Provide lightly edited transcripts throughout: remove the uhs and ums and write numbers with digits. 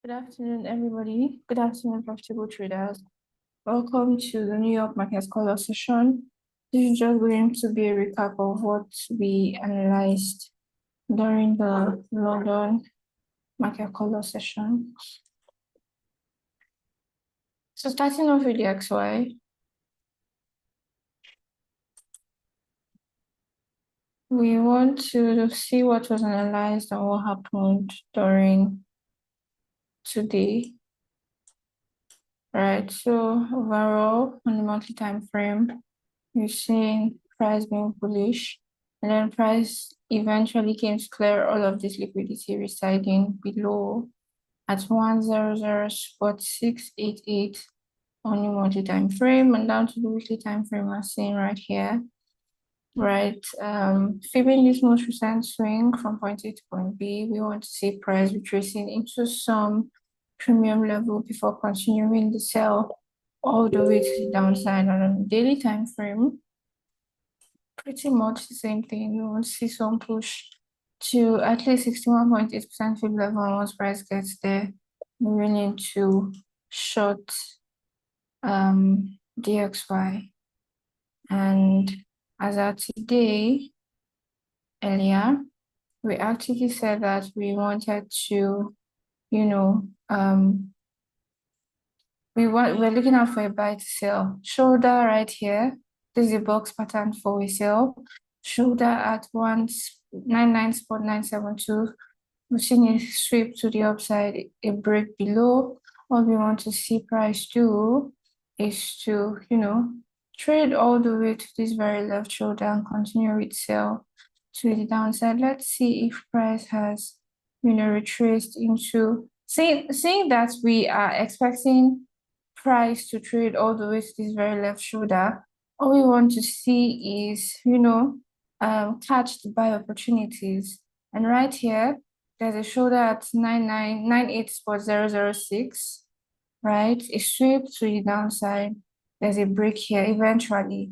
Good afternoon, everybody. Good afternoon, profitable traders. Welcome to the New York Market Color session. This is just going to be a recap of what we analyzed during the London Market Color session. So starting off with the XY, we want to see what was analyzed and what happened during today. Right, so overall on the monthly time frame, you're seeing price being bullish, and then price eventually came to clear all of this liquidity residing below at 100.688 on the monthly time frame, and down to the weekly time frame we're seeing right here. Right, favoring this most recent swing from point A to point B, we want to see price retracing into some premium level before continuing the sell all the way to the downside on a daily time frame. Pretty much the same thing. You want to see some push to at least 61.8% fib level, and once price gets there, we're willing to short DXY. And as at today, earlier, we actually said that we wanted to, we're looking out for a buy to sell. Shoulder right here. This is a box pattern for a sell. Shoulder at 199.972. We've seen a sweep to the upside, a break below. What we want to see price do is to, trade all the way to this very left shoulder and continue with sell to the downside. Let's see if price has, retraced into, seeing that we are expecting price to trade all the way to this very left shoulder. All we want to see is, catch the buy opportunities. And right here, there's a shoulder at 98.006, right? A sweep to the downside. There's a break here eventually,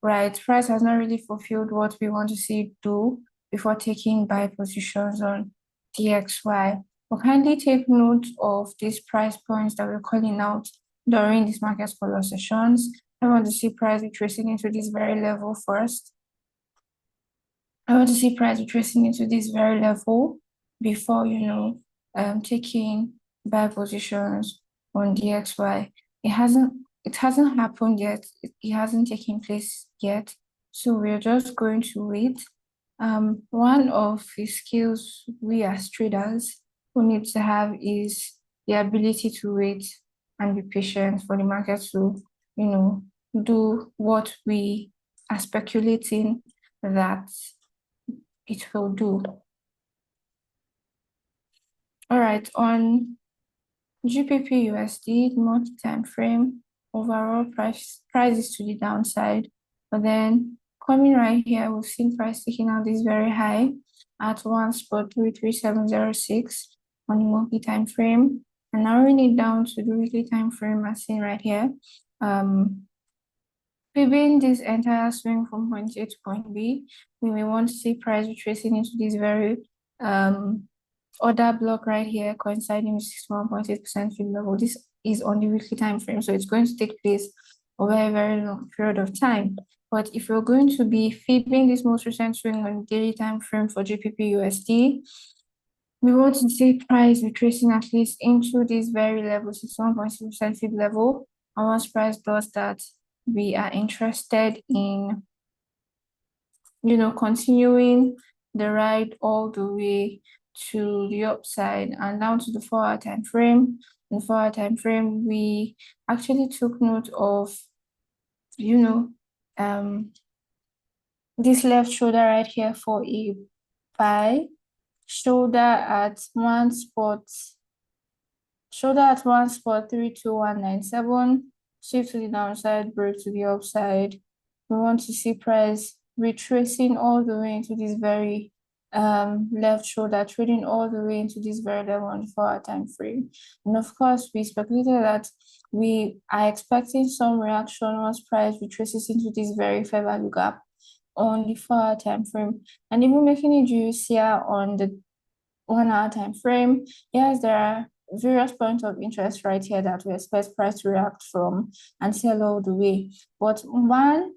right? Price has not really fulfilled what we want to see it do before taking buy positions on DXY. But kindly take note of these price points that we're calling out during these market color sessions. I want to see price retracing into this very level first. I want to see price retracing into this very level before, taking buy positions on DXY. It hasn't happened yet. It hasn't taken place yet. So we're just going to wait. One of the skills we as traders who need to have is the ability to wait and be patient for the market to, do what we are speculating that it will do. All right, on GBP USD, monthly time frame, overall price is to the downside, but then coming right here, we've seen price taking out this very high at 1.33706 on the monthly time frame, and narrowing it down to the weekly time frame as seen right here. Fibbing this entire swing from point A to point B, we may want to see price retracing into this very order block right here, coinciding with 61.8% fib level. This is on the weekly time frame, so it's going to take place over a very long period of time. But if you're going to be fibbing this most recent swing on the daily time frame for GBP USD, we want to see price retracing at least into this very level, 61.6% fib level. And once price does that, we are interested in, continuing the ride all the way to the upside and down to the 4-hour time frame. In the 4-hour time frame, we actually took note of, this left shoulder right here for a buy. Shoulder at 1.32197, shift to the downside, break to the upside. We want to see price retracing all the way into this very left shoulder, trading all the way into this very level on the 4-hour time frame. And of course, we speculated that we are expecting some reaction once price retraces into this very fair value gap on the 4-hour time frame, and even making it juicier on the 1-hour time frame. Yes, there are various points of interest right here that we expect price to react from and sell all the way. But one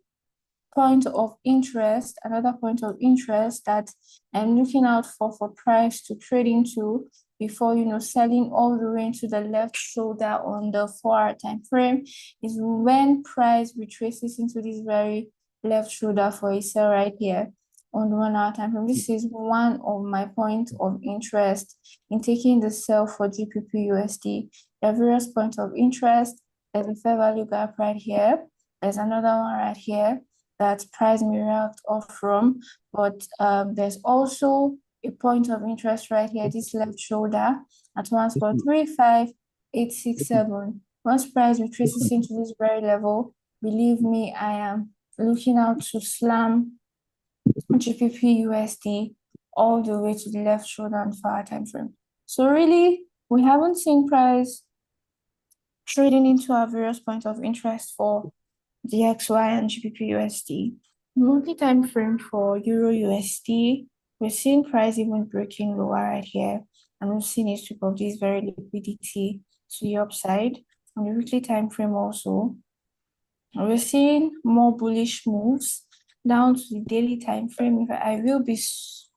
point of interest, another point of interest that I'm looking out for price to trade into before selling all the way into the left shoulder on the 4-hour time frame is when price retraces into this very left shoulder for a sell right here on the 1-hour time frame. This is one of my points of interest in taking the sell for GBP USD. There are various points of interest. There's a fair value gap right here. There's another one right here that price may react off from, but there's also a point of interest right here, this left shoulder at 1.35867. Once price retraces into this very level, believe me, I am looking out to slam GBP USD all the way to the left shoulder and 4-hour time frame. So really, we haven't seen price trading into our various points of interest for DXY and GBP USD. Monthly time frame for Euro USD, we're seeing price even breaking lower right here, and we've seen a sweep of this very liquidity to the upside. On the weekly time frame also, we're seeing more bullish moves down to the daily time frame. I will be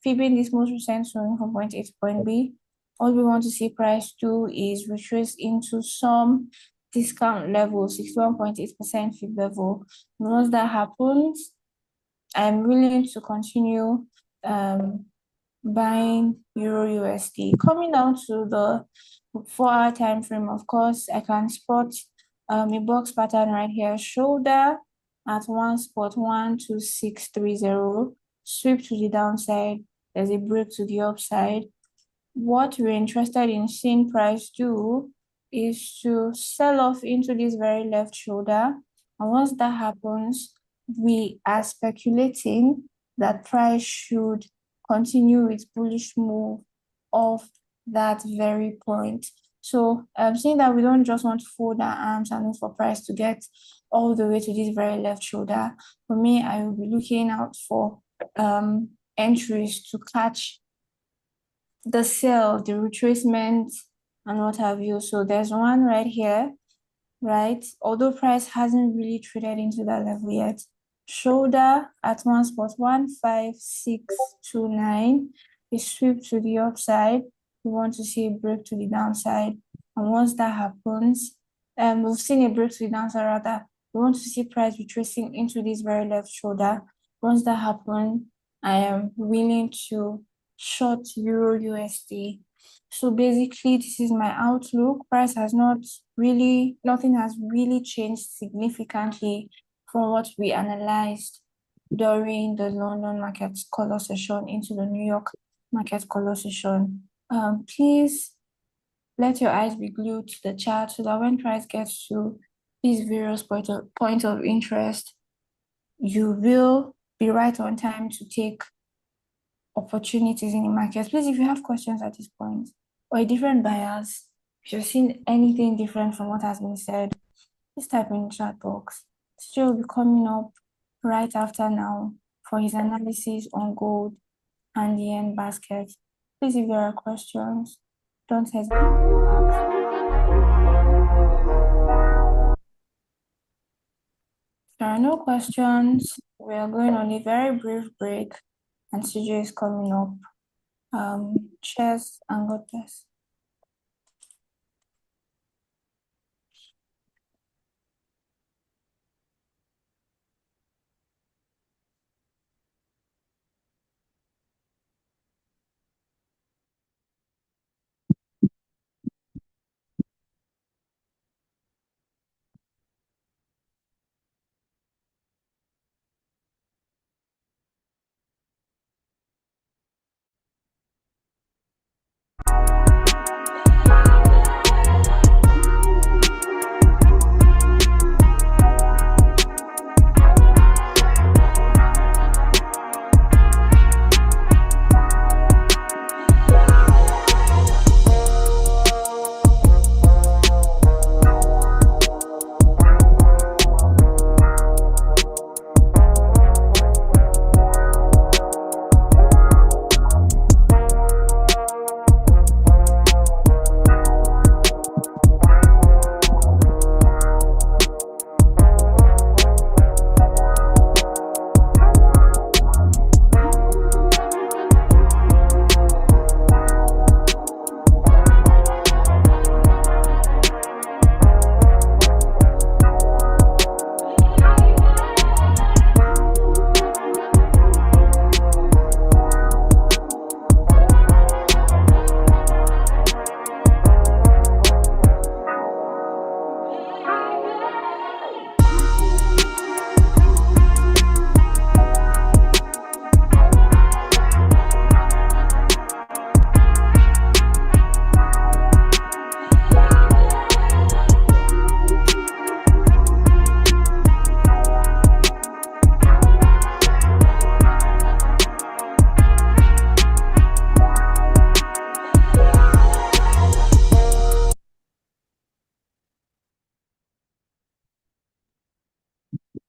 fibbing this most recent swing from point A to point B. All we want to see price do is retrace into some discount level, 61.8% fib level. And once that happens, I'm willing to continue buying Euro USD. Coming down to the 4-hour time frame, of course, I can spot a box pattern right here, shoulder at 1.12630, sweep to the downside, there's a break to the upside. What we're interested in seeing price do is to sell off into this very left shoulder, and once that happens, we are speculating that price should continue its bullish move off that very point. So I'm saying that we don't just want to fold our arms and look for price to get all the way to this very left shoulder. For me, I will be looking out for entries to catch the sell, the retracement, and what have you. So there's one right here, right? Although price hasn't really traded into that level yet. Shoulder at 1.15629. A sweep to the upside. We want to see a break to the downside. And once that happens, we've seen a break to the downside rather. We want to see price retracing into this very left shoulder. Once that happens, I am willing to short Euro USD. So basically, this is my outlook. Price has nothing has really changed significantly from what we analyzed during the London market color session into the New York market color session. Please let your eyes be glued to the chart so that when price gets to these various points of interest, you will be right on time to take opportunities in the market. Please, if you have questions at this point or a different bias, if you've seen anything different from what has been said, please type in the chat box. Studio will be coming up right after now for his analysis on gold and the yen basket. Please, if there are questions, don't hesitate to ask. If there are no questions, we are going on a very brief break and CJ is coming up. Cheers and God bless.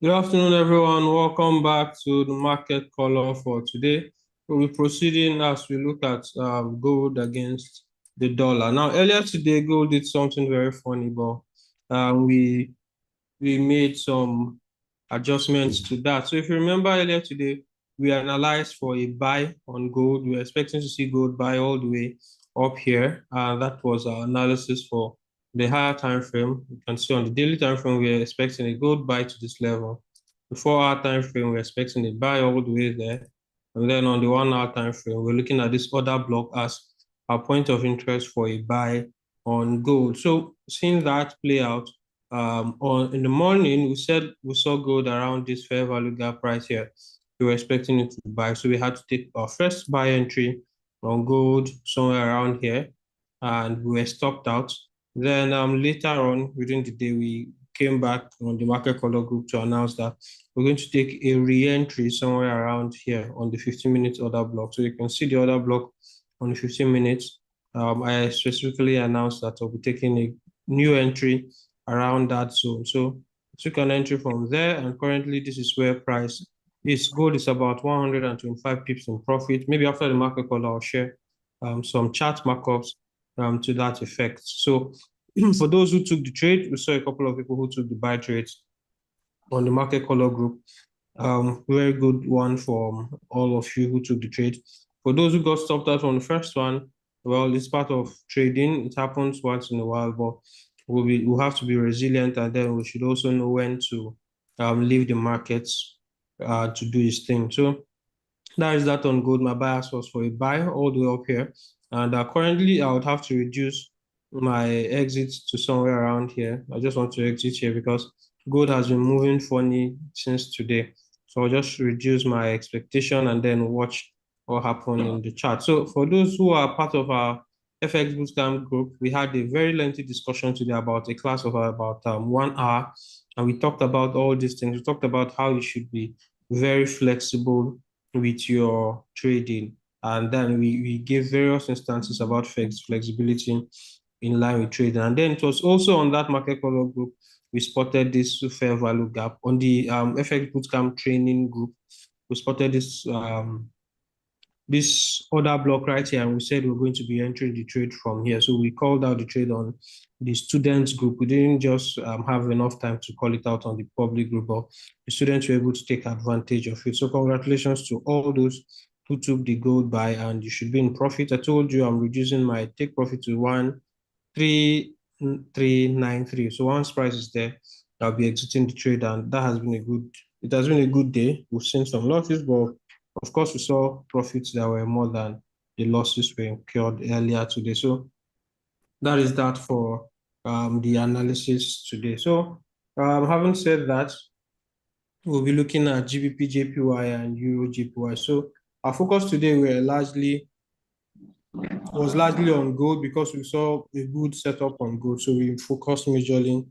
Good afternoon, everyone. Welcome back to the market color for today. We'll be proceeding as we look at gold against the dollar. Now, earlier today, gold did something very funny, but we made some adjustments to that. So if you remember earlier today, we analyzed for a buy on gold. We were expecting to see gold buy all the way up here. That was our analysis for the higher time frame. You can see on the daily time frame, we're expecting a gold buy to this level. The 4 hour time frame, we're expecting a buy all the way there. And then on the 1 hour time frame, we're looking at this other block as our point of interest for a buy on gold. So seeing that play out, in the morning, we said we saw gold around this fair value gap right here. We were expecting it to buy, so we had to take our first buy entry on gold somewhere around here, and we were stopped out. Then later on within the day, we came back on the market color group to announce that we're going to take a re-entry somewhere around here on the 15-minute order block. So you can see the order block on the 15 minutes. I specifically announced that I'll be taking a new entry around that zone. So took an entry from there, and currently this is where price is. Gold is about 125 pips in profit. Maybe after the market call, I'll share some chart markups to that effect. So for those who took the trade, we saw a couple of people who took the buy trades on the market color group. Very good one for all of you who took the trade. For those who got stopped out on the first one, well, it's part of trading. It happens once in a while, but we'll have to be resilient, and then we should also know when to leave the markets to do its thing. So that is that on gold. My bias was for a buy all the way up here, and currently I would have to reduce my exits to somewhere around here. I just want to exit here because gold has been moving funny since today. So I'll just reduce my expectation and then watch what happened in the chart. So for those who are part of our FX Bootcamp group, we had a very lengthy discussion today about a class of about 1 hour, and we talked about all these things. We talked about how you should be very flexible with your trading, and then we gave various instances about flexibility in line with trading. And then it was also on that market color group we spotted this fair value gap. On the FX Bootcamp training group, we spotted this order block right here, and we said we're going to be entering the trade from here. So we called out the trade on the students group. We didn't just have enough time to call it out on the public group, but the students were able to take advantage of it. So congratulations to all those who took the gold buy, and you should be in profit. I told you I'm reducing my take profit to 13393. So once price is there, I'll be exiting the trade, and that has been it has been a good day. We've seen some losses, but of course, we saw profits that were more than the losses we incurred earlier today. So that is that for the analysis today. So having said that, we'll be looking at GBP JPY and Euro JPY. So our focus today was largely on gold because we saw a good setup on gold. So we focused majorly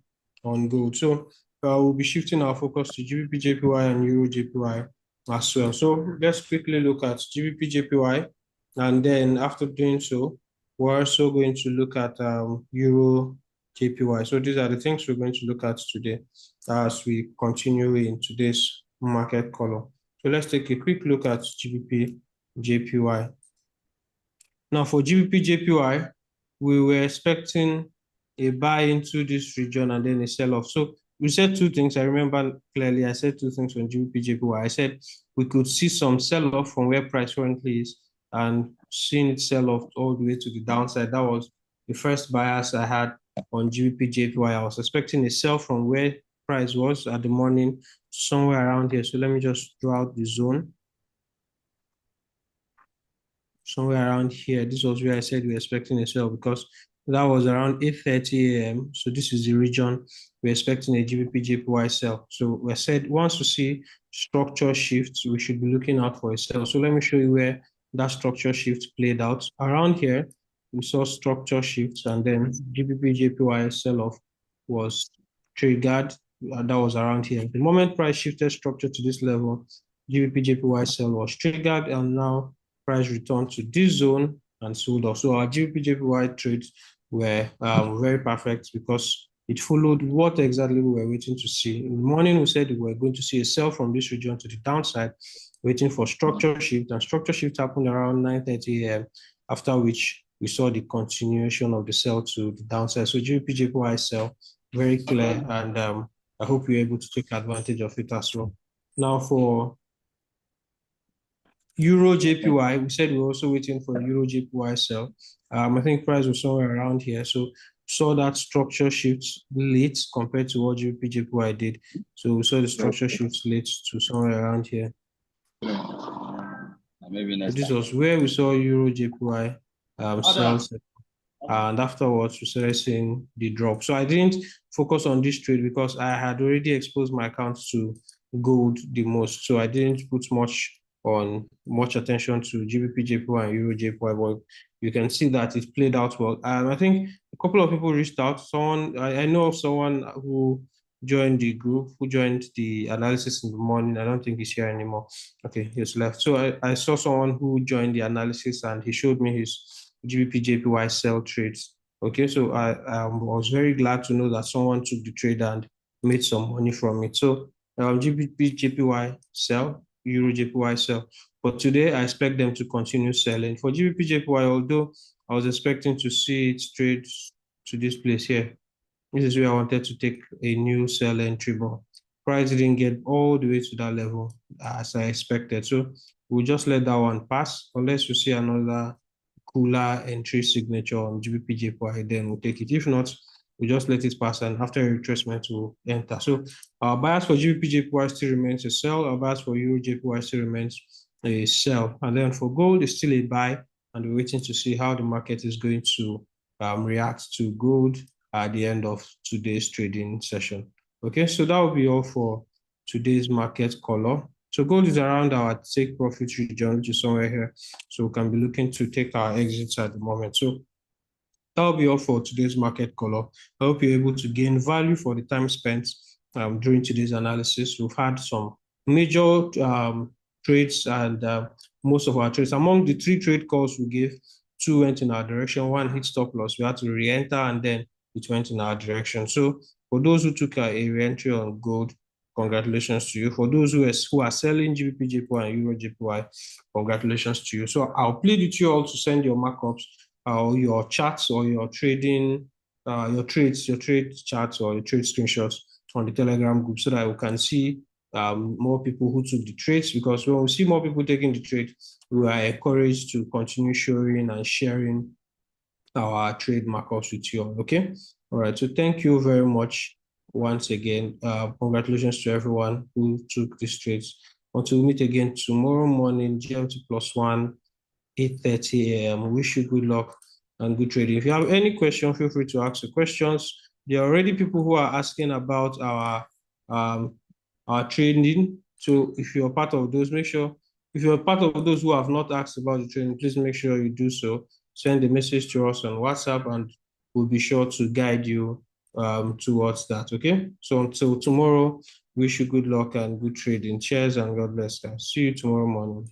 on gold. So we'll be shifting our focus to GBP JPY and Euro JPY as well. So let's quickly look at GBP JPY, and then after doing so, we're also going to look at Euro JPY. So these are the things we're going to look at today as we continue in today's market color. So let's take a quick look at GBP JPY. Now for GBP JPY, we were expecting a buy into this region and then a sell-off. So we said two things. I remember clearly, I said two things on GBP JPY. I said we could see some sell-off from where price currently is and seeing it sell off all the way to the downside. That was the first bias I had on GBP JPY. I was expecting a sell from where price was at the morning, somewhere around here. So let me just draw out the zone. Somewhere around here. This was where I said we were expecting a sell because that was around 8:30 a.m. So this is the region we're expecting a GBP JPY sell. So we said once we see structure shifts, we should be looking out for a sell. So let me show you where that structure shift played out. Around here, we saw structure shifts, and then GBP JPY sell-off was triggered. That was around here. The moment price shifted structure to this level, GBP JPY sell was triggered, and now price returned to this zone and sold off. So our GBP JPY trades were very perfect because it followed what exactly we were waiting to see. In the morning, we said we were going to see a sell from this region to the downside, waiting for structure shift, and structure shift happened around 9:30 a.m., after which we saw the continuation of the sell to the downside. So GBP-JPY sell, very clear, and I hope you're able to take advantage of it as well. Now for Euro JPY, we said we're also waiting for Euro JPY sell. I think price was somewhere around here. So saw that structure shift late compared to what GBP JPY did. So we saw the structure shift late to somewhere around here. Maybe next This was where we saw Euro JPY sell. And afterwards, we started seeing the drop. So I didn't focus on this trade because I had already exposed my account to gold the most. So I didn't put much attention to GBP, JPY, and Euro JPY, but you can see that it played out well. I think a couple of people reached out. I know of someone who joined the group, who joined the analysis in the morning. I don't think he's here anymore. Okay, he's left. So I saw someone who joined the analysis and he showed me his GBP JPY sell trades. Okay, so I was very glad to know that someone took the trade and made some money from it. So GBP JPY sell, Euro JPY sell. But today I expect them to continue selling. For GBP JPY, although I was expecting to see it trade to this place here, this is where I wanted to take a new sell entry, but price didn't get all the way to that level as I expected. So we'll just let that one pass unless we see another cooler entry signature on GBP JPY, then we'll take it. If not, we just let it pass, and after a retracement, we'll enter. So our bias for GBP JPY still remains a sell. Our bias for Euro JPY still remains a sell. And then for gold, it's still a buy, and we're waiting to see how the market is going to react to gold at the end of today's trading session. Okay, so that will be all for today's market color. So gold is around our take profit region, which is somewhere here. So we can be looking to take our exits at the moment. So that will be all for today's market color. I hope you're able to gain value for the time spent during today's analysis. We've had some major trades, and most of our trades, among the 3 trade calls we gave, 2 went in our direction, 1 hit stop loss. We had to re-enter, and then it went in our direction. So for those who took a re-entry on gold, congratulations to you. For those who are selling GBP JPY and Euro JPY, congratulations to you. So I'll plead with you all to send your markups or your charts or your trading, your trade charts or your trade screenshots on the Telegram group so that we can see more people who took the trades, because when we see more people taking the trade, we are encouraged to continue showing and sharing our trade markups with you all. Okay. All right. So thank you very much once again. Congratulations to everyone who took these trades. Until we meet again tomorrow morning, GMT +1, 8:30 a.m. Wish you good luck and good trading. If you have any question, feel free to ask the questions. There are already people who are asking about our trading. So if you're part of those, make sure, if you're part of those who have not asked about the trading, please make sure you do so. Send a message to us on WhatsApp and we'll be sure to guide you towards that. Okay. So until tomorrow, wish you good luck and good trading. Cheers and God bless, guys. See you tomorrow morning.